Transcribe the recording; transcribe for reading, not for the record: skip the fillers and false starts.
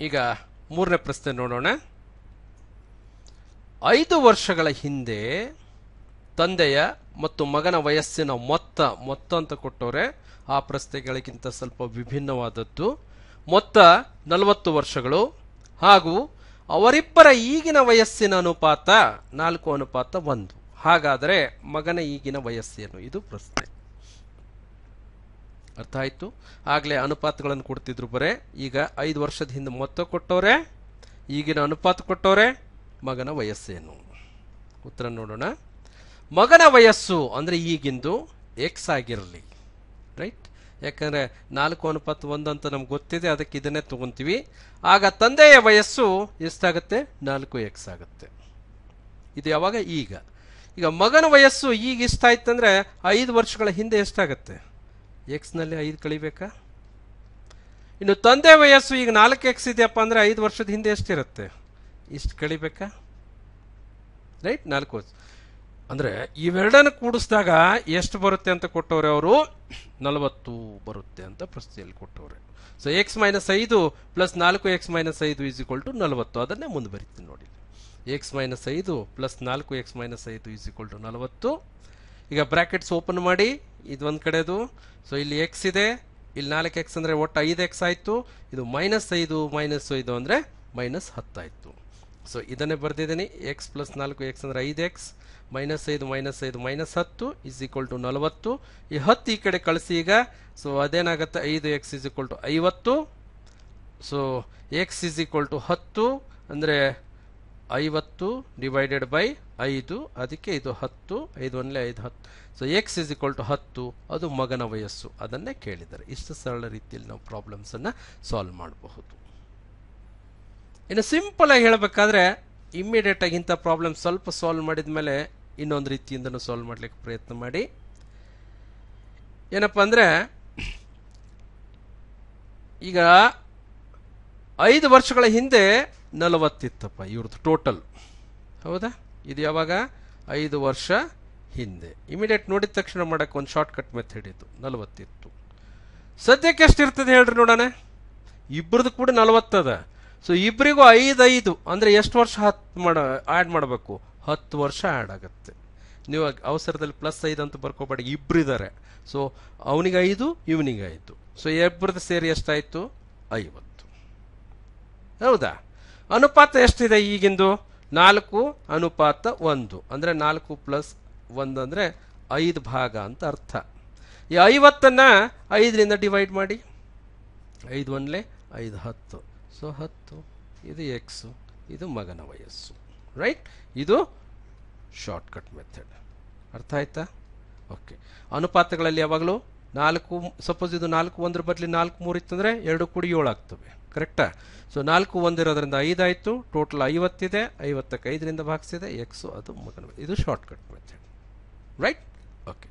ಈಗ ಮೂರನೇ ಪ್ರಶ್ನೆ ನೋಡೋಣ. 5 ವರ್ಷಗಳ ಹಿಂದೆ ತಂದೆಯ ಮತ್ತು ಮಗನ ವಯಸ್ಸಿನ ಮೊತ್ತ ಅಂತ ಕೊಟ್ಟವ್ರೆ. ಆ ಪ್ರಶ್ನೆಗಳಿಗಿಂತ ಸ್ವಲ್ಪ ವಿಭಿನ್ನವಾದದ್ದು. ಮೊತ್ತ 40 ವರ್ಷಗಳು ಹಾಗೂ ಅವರಿಬ್ಬರ ಈಗಿನ ವಯಸ್ಸಿನ ಅನುಪಾತ 4:1. ಹಾಗಾದರೆ ಮಗನ ಈಗಿನ ವಯಸ್ಸೇನು? ಇದು ಪ್ರಶ್ನೆ. ಅರ್ಥ ಆಯ್ತು? ಆಗ್ಲೇ ಅನುಪಾತಗಳನ್ನು ಕೊಡ್ತಿದ್ರು ಬರೇ. ಈಗ 5 ವರ್ಷದ ಹಿಂದೆ ಮೊತ್ತ ಕೊಟ್ಟವ್ರೆ, ಈಗಿನ ಅನುಪಾತ ಕೊಟ್ಟವ್ರೆ, ಮಗನ ವಯಸ್ಸೇನು? ಉತ್ತರ ನೋಡೋಣ. ಮಗನ ವಯಸ್ಸು ಅಂದ್ರೆ ಈಗಿಂದು ಎಕ್ಸ್ ಆಗಿರಲಿ, ರೈಟ್? ಯಾಕಂದ್ರೆ 4:1 ಅಂತ ನಮ್ಗೆ ಗೊತ್ತಿದೆ, ಅದಕ್ಕೆ ಇದನ್ನೇ ತಗೊಂತೀವಿ. ಆಗ ತಂದೆಯ ವಯಸ್ಸು ಎಷ್ಟಾಗುತ್ತೆ? 4x ಆಗುತ್ತೆ. ಇದು ಯಾವಾಗ? ಈಗ. ಈಗ ಮಗನ ವಯಸ್ಸು ಈಗ ಇಷ್ಟಾಯ್ತಂದ್ರೆ 5 ವರ್ಷಗಳ ಹಿಂದೆ ಎಷ್ಟಾಗತ್ತೆ? ಎಕ್ಸ್ ನಲ್ಲಿ 5 ಕಳಿಬೇಕಾ? ಇನ್ನು ತಂದೆ ವಯಸ್ಸು ಈಗ 4x ಇದೆಯಪ್ಪ ಅಂದ್ರೆ 5 ವರ್ಷದ ಹಿಂದೆ ಎಷ್ಟಿರುತ್ತೆ? ಇಷ್ಟು ಕಳಿಬೇಕಾ? ರೈಟ್? 4 ವರ್ಷ ಅಂದ್ರೆ ಇವೆರಡನ್ನು ಕೂಡಿಸಿದಾಗ ಎಷ್ಟು ಬರುತ್ತೆ ಅಂತ ಕೊಟ್ಟವ್ರೆ ಅವರು? 40 ಬರುತ್ತೆ ಅಂತ ಪ್ರಶ್ನೆಯಲ್ಲಿ ಕೊಟ್ಟವ್ರೆ. So x - 5 plus 4x - 5 is equal to 40. ಅದನ್ನೇ ಮುಂದೆ ಬರೀತೀನಿ ನೋಡಿ. x - 5 plus 4x - 5 is equal to 40. ಈಗ ಬ್ರಾಕೆಟ್ಸ್ ಓಪನ್ ಮಾಡಿ, ಇದು ಒಂದು ಕಡೆದು. ಸೊ ಇಲ್ಲಿ x ಇದೆ, ಇಲ್ಲಿ 4x ಅಂದ್ರೆ ಒಟ್ಟು 5x ಆಯ್ತು. ಇದು -5 ಅಂದ್ರೆ -10 ಆಯ್ತು. ಸೊ ಇದನ್ನೇ ಬರ್ದಿದ್ದೀನಿ. x ಪ್ಲಸ್ 4x ಅಂದ್ರೆ 5x, -5 -10 ಇಸ್ ಈಕ್ವಲ್ ಟು 40. ಈ 10 ಈ ಕಡೆ ಕಳಿಸಿ ಈಗ. ಸೊ ಅದೇನಾಗುತ್ತೆ? 5x is equal to 50. So x is equal to 10 ಅಂದ್ರೆ 50 ಡಿವೈಡೆಡ್ ಬೈ 5. ಅದಕ್ಕೆ ಇದು 10, 5 1 5 10. So x is equal to 10, ಅದು ಮಗನ ವಯಸ್ಸು. ಅದನ್ನೇ ಕೇಳಿದ್ದಾರೆ. ಇಷ್ಟು ಸರಳ ರೀತಿಯಲ್ಲಿ ನಾವು ಪ್ರಾಬ್ಲಮ್ಸ್ ಅನ್ನ ಸಾಲ್ವ್ ಮಾಡಬಹುದು. ಇನ್ನು ಸಿಂಪಲ್ ಆಗಿ ಹೇಳಬೇಕಾದ್ರೆ ಇಮ್ಮಿಡಿಯೇಟ್ ಆಗಿ ಇಂಥ ಪ್ರಾಬ್ಲಮ್ ಸ್ವಲ್ಪ ಸಾಲ್ವ್ ಮಾಡಿದ ಮೇಲೆ ಇನ್ನೊಂದು ರೀತಿಯಿಂದನೂ ಸಾಲ್ವ್ ಮಾಡ್ಲಿಕ್ಕೆ ಪ್ರಯತ್ನ ಮಾಡಿ. ಏನಪ್ಪಾ ಅಂದ್ರೆ, ಈಗ 5 ವರ್ಷಗಳ ಹಿಂದೆ 40 ಇತ್ತಪ್ಪ ಇವ್ರದ್ದು ಟೋಟಲ್. ಹೌದಾ? ಇದು ಯಾವಾಗ? 5 ವರ್ಷ ಹಿಂದೆ. ಇಮಿಡಿಯೇಟ್ ನೋಡಿದ ತಕ್ಷಣ ಮಾಡಕ್ಕೆ ಒಂದು ಶಾರ್ಟ್ ಕಟ್ ಮೆಥಡ್ ಇದು. 40 ಇತ್ತು. ಸದ್ಯಕ್ಕೆ ಎಷ್ಟಿರ್ತದೆ ಹೇಳ್ರಿ ನೋಡೋಣ? ಇಬ್ಬರದು ಕೂಡ 40 ಅದ. ಸೊ ಇಬ್ಬರಿಗೂ 5 ಅಂದ್ರೆ ಎಷ್ಟು ವರ್ಷ ಆ್ಯಡ್ ಮಾಡಬೇಕು? 10 ವರ್ಷ ಆ್ಯಡ್ ಆಗುತ್ತೆ. ನೀವು ಅವಸರದಲ್ಲಿ +5 ಅಂತ ಬರ್ಕೋಬೇಡಿ, ಇಬ್ಬರಿದ್ದಾರೆ. ಸೊ ಅವನಿಗೆ 5, ಇವನಿಗೆ 5. ಸೊ ಇಬ್ಬರದ್ದು ಸೇರಿ ಎಷ್ಟಾಯ್ತು? 50. ಹೌದಾ? ಅನುಪಾತ ಎಷ್ಟಿದೆ ಈಗಿಂದು? 4:1 ಅಂದ್ರೆ 4 + 1 ಅಂದ್ರೆ 5 ಭಾಗ ಅಂತ ಅರ್ಥ. ಈ 50ನ್ನ 5ರಿಂದ ಡಿವೈಡ್ ಮಾಡಿ. 5 1 5 10. ಸೊ 10. ಇದು ಎಕ್ಸ್, ಇದು ಮಗನ ವಯಸ್ಸು. ರೈಟ್? ಇದು ಶಾರ್ಟ್ ಕಟ್ ಮೆಥಡ್. ಅರ್ಥ ಆಯ್ತಾ? ಓಕೆ. ಅನುಪಾತಗಳಲ್ಲಿ ಯಾವಾಗಲೂ 4, ಸಪೋಸ್ ಇದು 4 1 ಬದಲಿ 4 3 ಇತ್ತಂದ್ರೆ 2 ಕೂಡಿ 7 ಆಗ್ತವೆ. ಕರೆಕ್ಟಾ? ಸೊ 4 1 ಇರೋದ್ರಿಂದ 5 ಆಯ್ತು. ಟೋಟಲ್ 50 ಇದೆ. 50ಕ್ಕೆ 5ರಿಂದ ಭಾಗಿಸಿದೆ. ಎಕ್ಸ್, ಅದು ಮಗನ. ಇದು short cut method. Right? Okay.